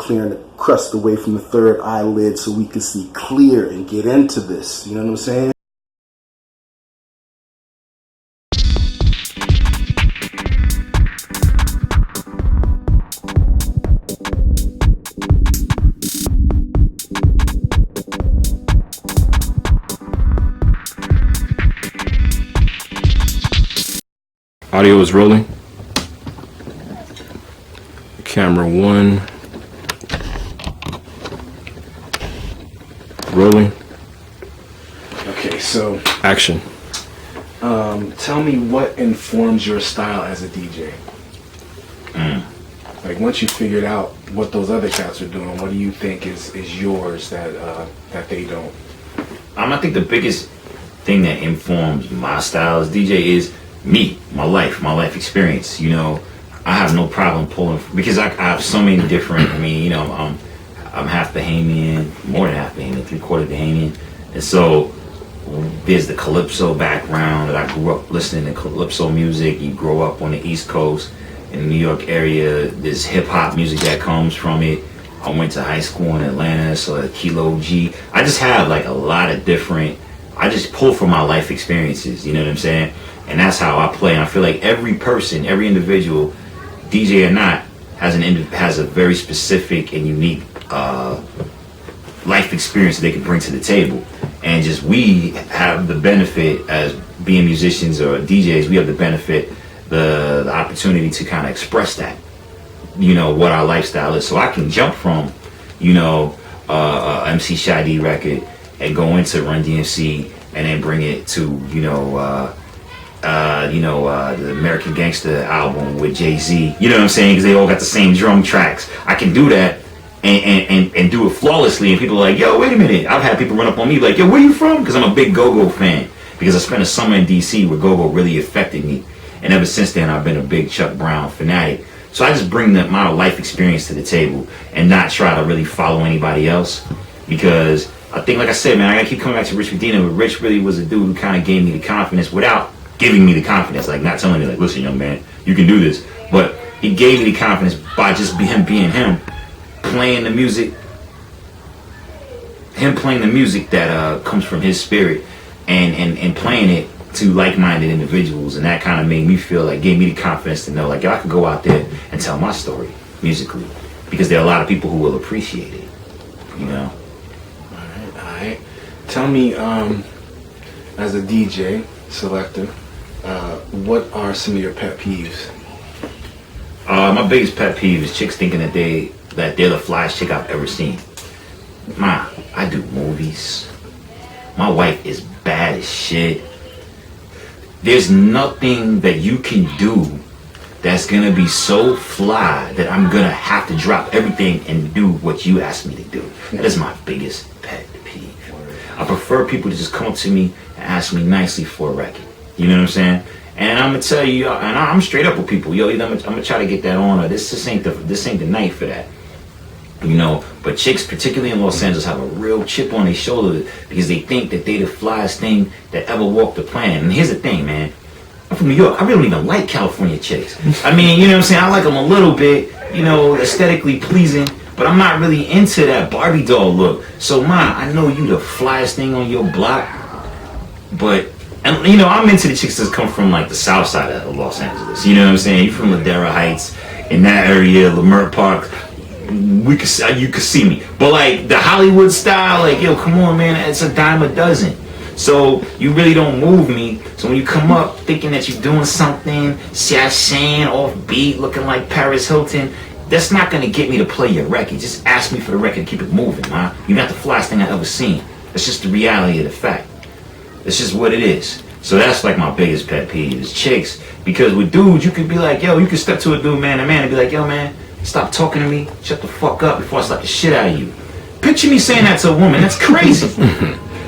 clearing the crust away from the third eyelid so we can see clear and get into this. You know what I'm saying? Audio is rolling. Camera 1. Rolling. Okay, so action. Tell me what informs your style as a DJ. Like once you figured out what those other cats are doing, what do you think is yours that they don't? I think the biggest thing that informs my style as DJ is me, my life experience. You know, I have no problem pulling because I have so many different. I mean, you know, I'm half Bahamian, more than half Bahamian, 3/4 Bahamian, and so there's the calypso background that I grew up listening to calypso music. You grow up on the East Coast in the New York area. There's hip hop music that comes from it. I went to high school in Atlanta, so Kilo G. I just have like a lot of different. I just pull from my life experiences. You know what I'm saying? And that's how I play. And I feel like every person, every individual, DJ or not, has a very specific and unique life experience that they can bring to the table. And just we have the benefit as being musicians or DJs, we have the benefit, the opportunity to kind of express that, you know, what our lifestyle is. So I can jump from, you know, MC Shy D record and go into Run DMC and then bring it to, the American Gangster album with Jay-Z. You know what I'm saying? Because they all got the same drum tracks. I can do that and do it flawlessly. And people are like, yo, wait a minute. I've had people run up on me like, yo, where you from? Because I'm a big go-go fan. Because I spent a summer in D.C. where go-go really affected me. And ever since then, I've been a big Chuck Brown fanatic. So I just bring my life experience to the table and not try to really follow anybody else. Because I think, like I said, man, I gotta keep coming back to Rich Medina, but Rich really was a dude who kind of gave me the confidence without giving me the confidence, like not telling me, like, listen, young man, you can do this. But he gave me the confidence by just him being him, playing the music, that comes from his spirit, and playing it to like-minded individuals, and that kind of made me feel like, gave me the confidence to know, like, yo, I could go out there and tell my story musically, because there are a lot of people who will appreciate it, you know. All right. Tell me, as a DJ selector, what are some of your pet peeves? My biggest pet peeve is chicks thinking that they're the flyest chick I've ever seen. I do movies. My wife is bad as shit. There's nothing that you can do that's gonna be so fly that I'm gonna have to drop everything and do what you asked me to do. That is my biggest pet peeve. I prefer people to just come up to me and ask me nicely for a record. You know what I'm saying? And I'm gonna tell you, and I'm straight up with people. Yo, either I'm gonna try to get that on, or this ain't the night for that. You know, but chicks, particularly in Los Angeles, have a real chip on their shoulder because they think that they the flyest thing that ever walked the planet. And here's the thing, man. I'm from New York. I really don't even like California chicks. I mean, you know what I'm saying? I like them a little bit, you know, aesthetically pleasing, but I'm not really into that Barbie doll look. So, I know you the flyest thing on your block, but, and you know, I'm into the chicks that come from like the south side of Los Angeles. You know what I'm saying? You from Ladera Heights, in that area, Leimert Park. You could see me, but like the Hollywood style, like, yo, come on, man, it's a dime a dozen. So you really don't move me. So when you come up thinking that you're doing something, sashaying off beat, looking like Paris Hilton, that's not gonna get me to play your record. Just ask me for the record, keep it moving, man. You're not the flyest thing I ever seen. That's just the reality of the fact. It's just what it is. So that's like my biggest pet peeve is chicks. Because with dudes, you could be like, yo, you could step to a dude man to man and be like, yo, man, stop talking to me, shut the fuck up before I slap the shit out of you. Picture me saying that to a woman, that's crazy.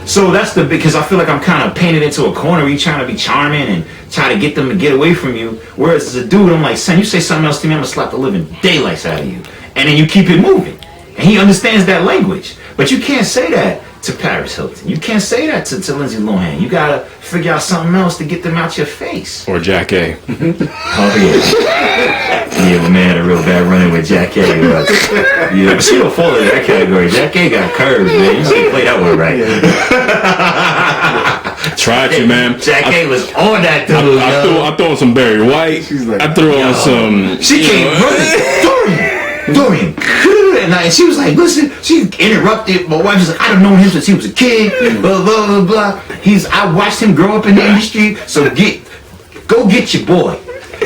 So that's because I feel like I'm kind of painted into a corner where you trying to be charming and try to get them to get away from you. Whereas as a dude, I'm like, son, you say something else to me, I'm gonna slap the living daylights out of you. And then you keep it moving. And he understands that language. But you can't say that to Paris Hilton. You can't say that to Lindsay Lohan. You gotta figure out something else to get them out your face. Or Jack A. Oh yeah. Yeah, my man had a real bad run-in with Jack A. Yeah, but she don't fall into that category. Jack A got curves, man. You should play that one right. Tried you, man. Jack A was on that dude. I threw on some Barry White. Like, I threw on some. She came running, Dorian. And she was like, listen, she interrupted. My wife was like, I've known him since he was a kid. Blah blah blah blah. I watched him grow up in the industry. So go get your boy.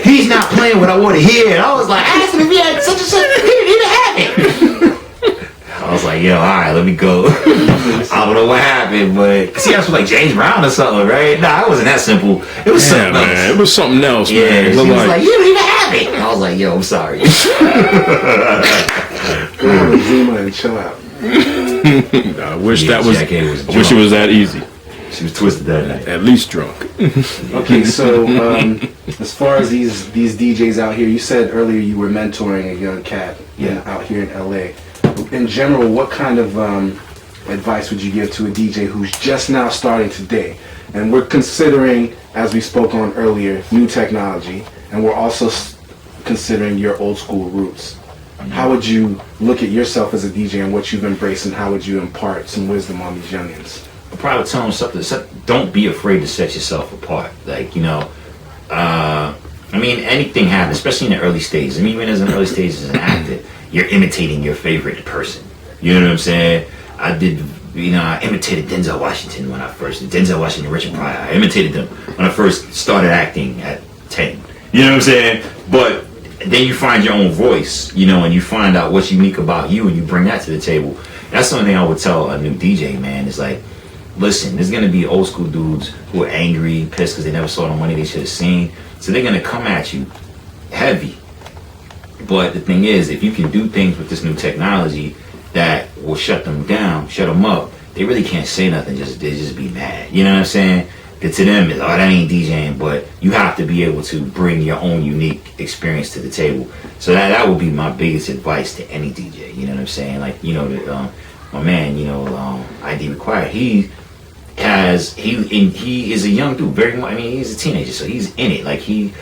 He's not playing what I want to hear. And I was like, I asked him if he had such and such. He didn't even have it. I was like, yo, all right, let me go. I don't know what happened, but see, I was like James Brown or something, right? Nah, it wasn't that simple. It was something else. Man, it was something else, yeah, man. she was like, you don't even have it. And I was like, yo, I'm sorry. Go on, Zima, and chill out. I wish Yeah, that was. Jack A was I wish it was that easy. She was twisted that night. At least drunk. Okay, so as far as these DJs out here, you said earlier you were mentoring a young cat out here in LA. In general, what kind of advice would you give to a DJ who's just now starting today? And we're considering, as we spoke on earlier, new technology, and we're also considering your old school roots. How would you look at yourself as a DJ and what you've embraced, and how would you impart some wisdom on these youngins? I'll probably tell them something. Don't be afraid to set yourself apart. Like, I mean, anything happens, especially in the early stages. I mean, even as an early stage as an actor, you're imitating your favorite person. You know what I'm saying? I imitated Denzel Washington when I first did. Denzel Washington, Richard Pryor. I imitated them when I first started acting at 10. You know what I'm saying? But then you find your own voice, and you find out what's unique about you, and you bring that to the table. That's the only thing I would tell a new DJ, man, is like, listen, there's going to be old school dudes who are angry, pissed because they never saw the money they should have seen. So they're going to come at you heavy. But the thing is, if you can do things with this new technology that will shut them down, shut them up, they really can't say nothing. They just be mad. You know what I'm saying? That to them is, that ain't DJing. But you have to be able to bring your own unique experience to the table. So that would be my biggest advice to any DJ. You know what I'm saying? Like, my man, ID Required, he is a young dude, very much. I mean, he's a teenager, so he's in it. Like, he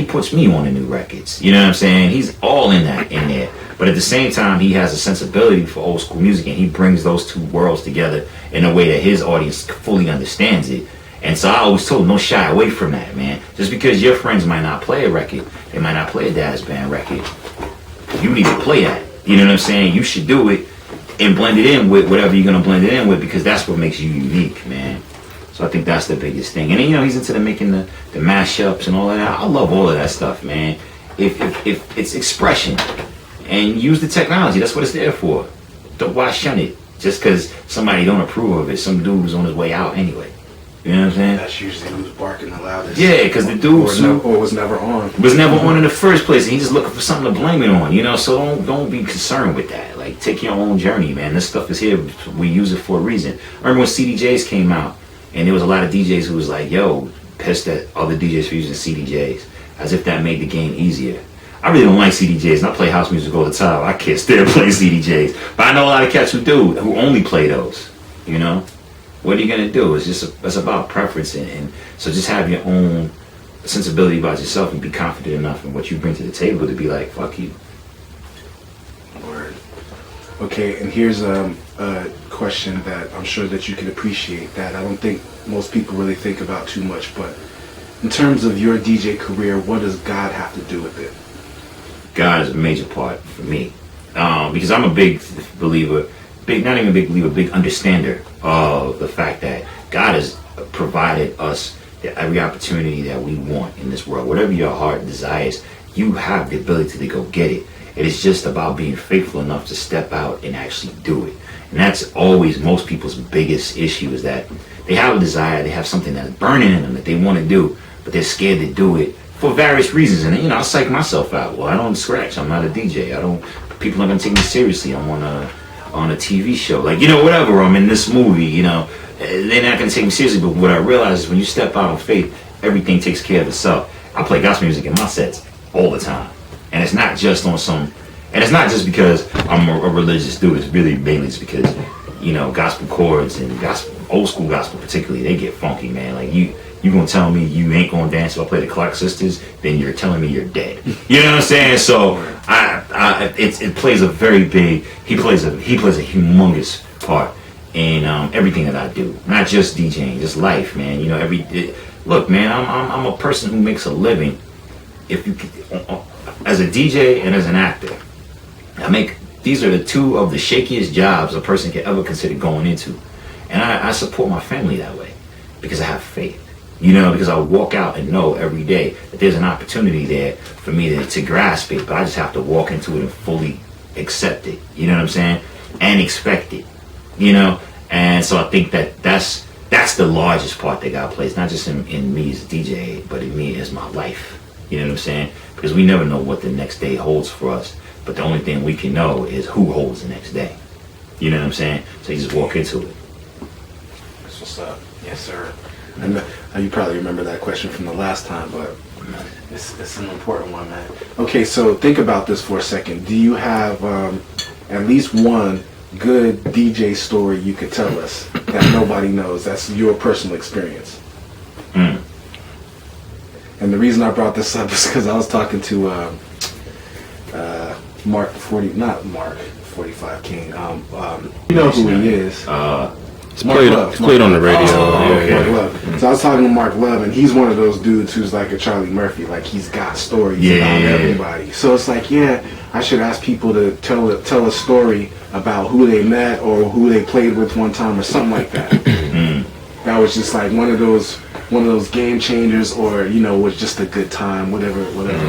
puts me on the new records. You know what I'm saying? He's all in there. But at the same time, he has a sensibility for old school music, and he brings those two worlds together in a way that his audience fully understands it. And so I always told him, don't shy away from that, man. Just because your friends might not play a record, they might not play a Dad's Band record, you need to play that. You know what I'm saying? You should do it and blend it in with whatever you're gonna blend it in with, because that's what makes you unique, man. So I think that's the biggest thing. And then, he's into making the mashups and all of that. I love all of that stuff, man. If it's expression, and use the technology, that's what it's there for. Why shun it? Just because somebody don't approve of it, some dude was on his way out anyway. You know what I'm saying? That's usually who's barking the loudest. Yeah, because the dude was never on. Was never on in the first place, and he's just looking for something to blame it on. So don't be concerned with that. Like, take your own journey, man. This stuff is here. We use it for a reason. I remember when CDJs came out, and there was a lot of DJs who was like, yo, pissed at other DJs for using CDJs, as if that made the game easier. I really don't like CDJs, and I play house music all the time. I can't stand playing CDJs. But I know a lot of cats who do, who only play those. What are you going to do? It's about preference. And so just have your own sensibility about yourself and be confident enough in what you bring to the table to be like, fuck you. Word. Okay, and here's a question that I'm sure that you can appreciate, that I don't think most people really think about too much, but in terms of your DJ career, what does God have to do with it? God is a major part for me, because I'm a big believer, big understander of the fact that God has provided us every opportunity that we want in this world. Whatever your heart desires, you have the ability to go get it. It is just about being faithful enough to step out and actually do it. And that's always most people's biggest issue, is that they have a desire, they have something that's burning in them that they want to do, but they're scared to do it for various reasons. And I psych myself out. Well, I don't scratch. I'm not a DJ. People are gonna take me seriously. I'm on a TV show, whatever. I'm in this movie. They're not gonna take me seriously. But what I realize is when you step out on faith, everything takes care of itself. I play gospel music in my sets all the time, and it's not just because I'm a religious dude. It's really mainly because you know, gospel chords and gospel, old school gospel particularly, they get funky, man. Like you gonna tell me you ain't gonna dance if I play the Clark Sisters, then you're telling me you're dead. You know what I'm saying? So it plays a very big. He plays a humongous part in everything that I do. Not just DJing, just life, man. You know, look, man, I'm a person who makes a living. If you as a DJ and as an actor, these are the two of the shakiest jobs a person can ever consider going into, and I support my family that way because I have faith. You know, because I walk out and know every day that there's an opportunity there for me to grasp it, but I just have to walk into it and fully accept it. You know what I'm saying? And expect it. You know, and so I think that's the largest part that God plays, not just in me as a DJ, but in me as my life. You know what I'm saying? Because we never know what the next day holds for us, but the only thing we can know is who holds the next day. You know what I'm saying? So you just walk into it. That's what's up. Yes, sir. And you probably remember that question from the last time, but it's an important one, man. Okay, so think about this for a second. Do you have at least one good DJ story you could tell us that nobody knows? That's your personal experience. Mm. And the reason I brought this up is because I was talking to Mark 45 King. You know who he is. It's played on the radio. Mark Love. So I was talking to Mark Love, and he's one of those dudes who's like a Charlie Murphy. Like, he's got stories about everybody. So it's like, I should ask people to tell a story about who they met or who they played with one time or something like that. That was just like one of those game changers, or was just a good time, whatever.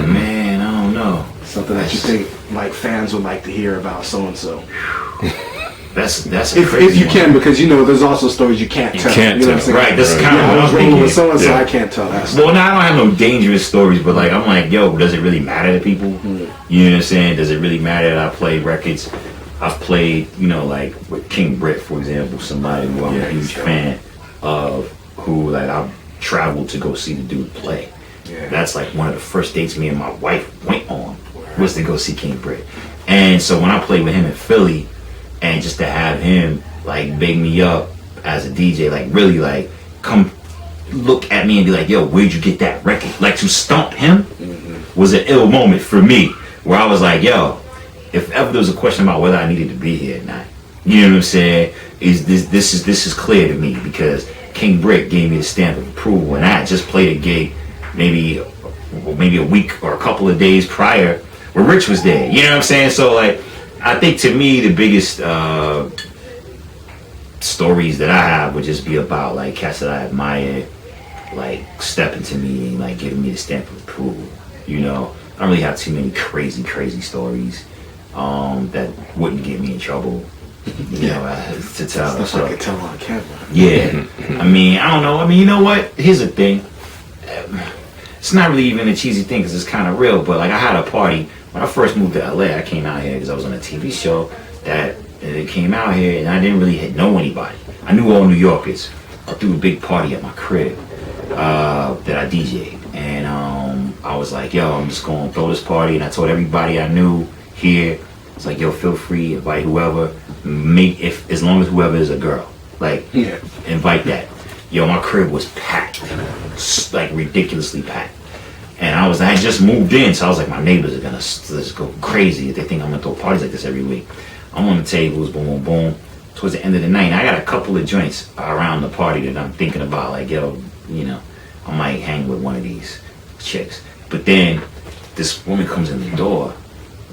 Man, I don't know. Something that you think like fans would like to hear about so and so. That's if you can, because there's also stories you can't tell. Can't you know what I'm saying? Right, that's kind of what I was I'm rolling thinking. with so and so, I can't tell that story. Well, now I don't have no dangerous stories, but like I'm like, yo, does it really matter to people? You know what I'm saying? Does it really matter that I play records? I've played, like with King Britt, for example, somebody who I'm a huge fan of, who like I've traveled to go see the dude play. Yeah. That's like one of the first dates me and my wife went on was to go see King Britt. And so when I played with him in Philly, and just to have him like big me up as a DJ, like really like come look at me and be like, yo, where'd you get that record? Like to stump him was an ill moment for me, where I was like, yo, if ever there was a question about whether I needed to be here or not, you know what I'm saying? This is clear to me, because King Britt gave me the stamp of approval, and I had just played a gig maybe a week or a couple of days prior where Rich was there. You know what I'm saying? So like, I think to me the biggest stories that I have would just be about like cats that I admire, like stepping to me and like giving me the stamp of approval. I don't really have too many crazy stories that wouldn't get me in trouble. To tell. Stuff I could tell on camera. Yeah. I don't know. You know what? Here's the thing. It's not really even a cheesy thing because it's kind of real, but like I had a party when I first moved to LA. I came out here because I was on a TV show that came out here, and I didn't really know anybody. I knew all New Yorkers. I threw a big party at my crib that I DJ'd, and I was like, yo, I'm just going to throw this party, and I told everybody I knew here, it's like, yo, feel free, invite whoever, as long as whoever is a girl, like, invite that. Yo, my crib was packed, like ridiculously packed. And I had just moved in, so I was like, my neighbors are gonna just go crazy if they think I'm gonna throw parties like this every week. I'm on the tables, boom, boom, boom. Towards the end of the night, I got a couple of joints around the party that I'm thinking about, like, yo, I might hang with one of these chicks. But then this woman comes in the door,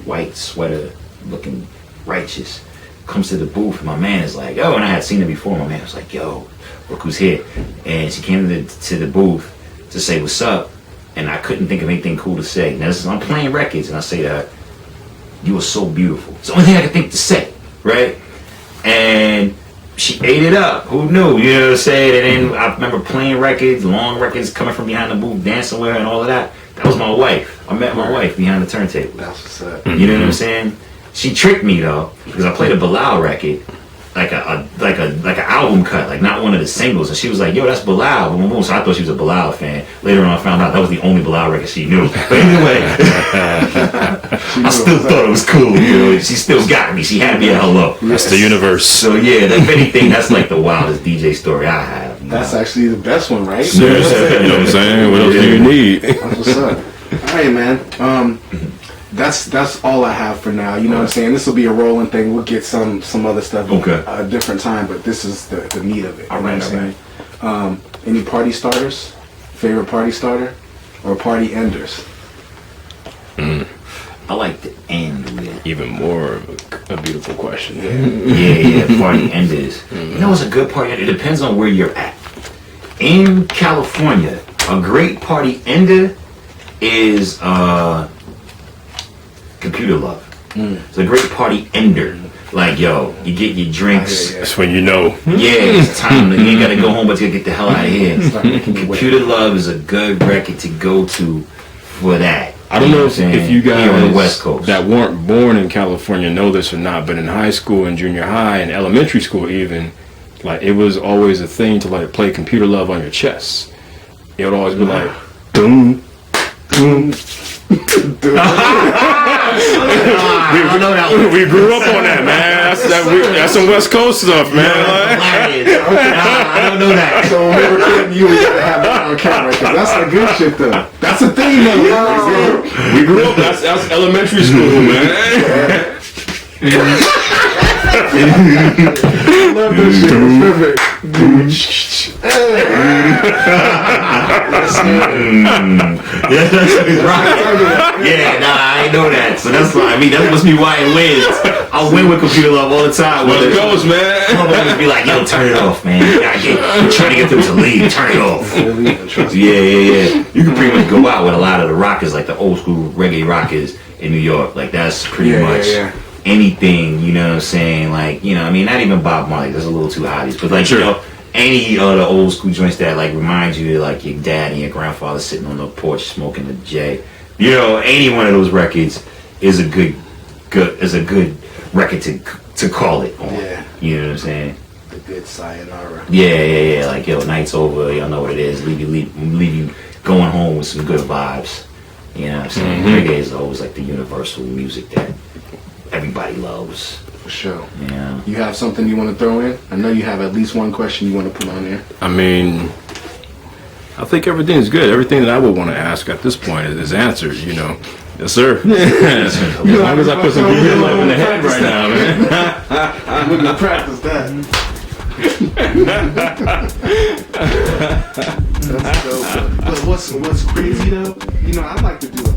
white sweater, looking righteous, comes to the booth, and my man is like, yo, and I had seen her before. My man was like, yo, look who's here. And she came to the booth to say what's up, and I couldn't think of anything cool to say. Now I'm playing records, and I say to her, you are so beautiful. It's the only thing I could think to say, right? And she ate it up. Who knew? You know what I'm saying? And then I remember playing records, long records, coming from behind the booth, dancing with her and all of that. That was my wife. I met my wife behind the turntable. That's what's up. You know what I'm saying? She tricked me though, because I played a Bilal record like an album cut, like not one of the singles. And she was like, "Yo, that's Bilal." So I thought she was a Bilal fan. Later on, I found out that was the only Bilal record she knew. But anyway, I still thought it was cool. You know, she still got me. She had me at hello. That's the universe. So yeah, if anything, that's like the wildest DJ story I have. That's actually the best one, right? You know what I'm saying? What else do you need? That's what's up. All right, man. That's all I have for now. You know what I'm saying? This will be a rolling thing. We'll get some other stuff a different time, but this is the meat of it. All right. Any party starters? Favorite party starter or party enders? I like to end with Even more of a beautiful question. yeah, party enders. You know what's a good party ender? It depends on where you're at. In California, a great party ender is Computer Love. It's a great party ender. Like, yo, you get your drinks. That's when you know. Yeah, it's time. You ain't gotta go home, but you gotta get the hell out of here. Computer Love is a good record to go to for that. I don't know if you guys here on the West Coast that weren't born in California know this or not, but in high school and junior high and elementary school even, like it was always a thing to like play Computer Love on your chest. It would always be like, doom, doom. We grew up on that, man. That's some West Coast stuff, man. I don't know that. So when we were kidding you, we gotta have that on camera because that's the good shit though. That's the thing though. We grew up. That's elementary school, man. Love this shit. It's perfect. Yeah, nah, I ain't know that. So that's why. I mean, that must be why it wins. I win with Computer Love all the time. West Coast, man. I'll be like, yo, turn it off, man. I'm trying to get them to leave. Turn it off. Yeah. You can pretty much go out with a lot of the rockers, like the old school reggae rockers in New York. Like that's pretty much. Anything, you know what I'm saying? Like, you know, I mean, not even Bob Marley, that's a little too hotties, but like, you know, any of the old school joints that like remind you of like your dad and your grandfather sitting on the porch smoking a J. You know, any one of those records is a good record to call it on. Yeah. You know what I'm saying? The good sayonara. Yeah. Like, yo, night's over, y'all know what it is. Leave you going home with some good vibes. You know what I'm saying? Reggae is always like the universal music that everybody loves. For sure. Yeah. You have something you want to throw in? I know you have at least one question you want to put on there. I mean, I think everything's good. Everything that I would want to ask at this point is answered, you know. Yes, sir. As long as I put some Computer Love in the head right now, man. I wouldn't have practiced that. That's dope. But what's crazy though? You know, I'd like to do a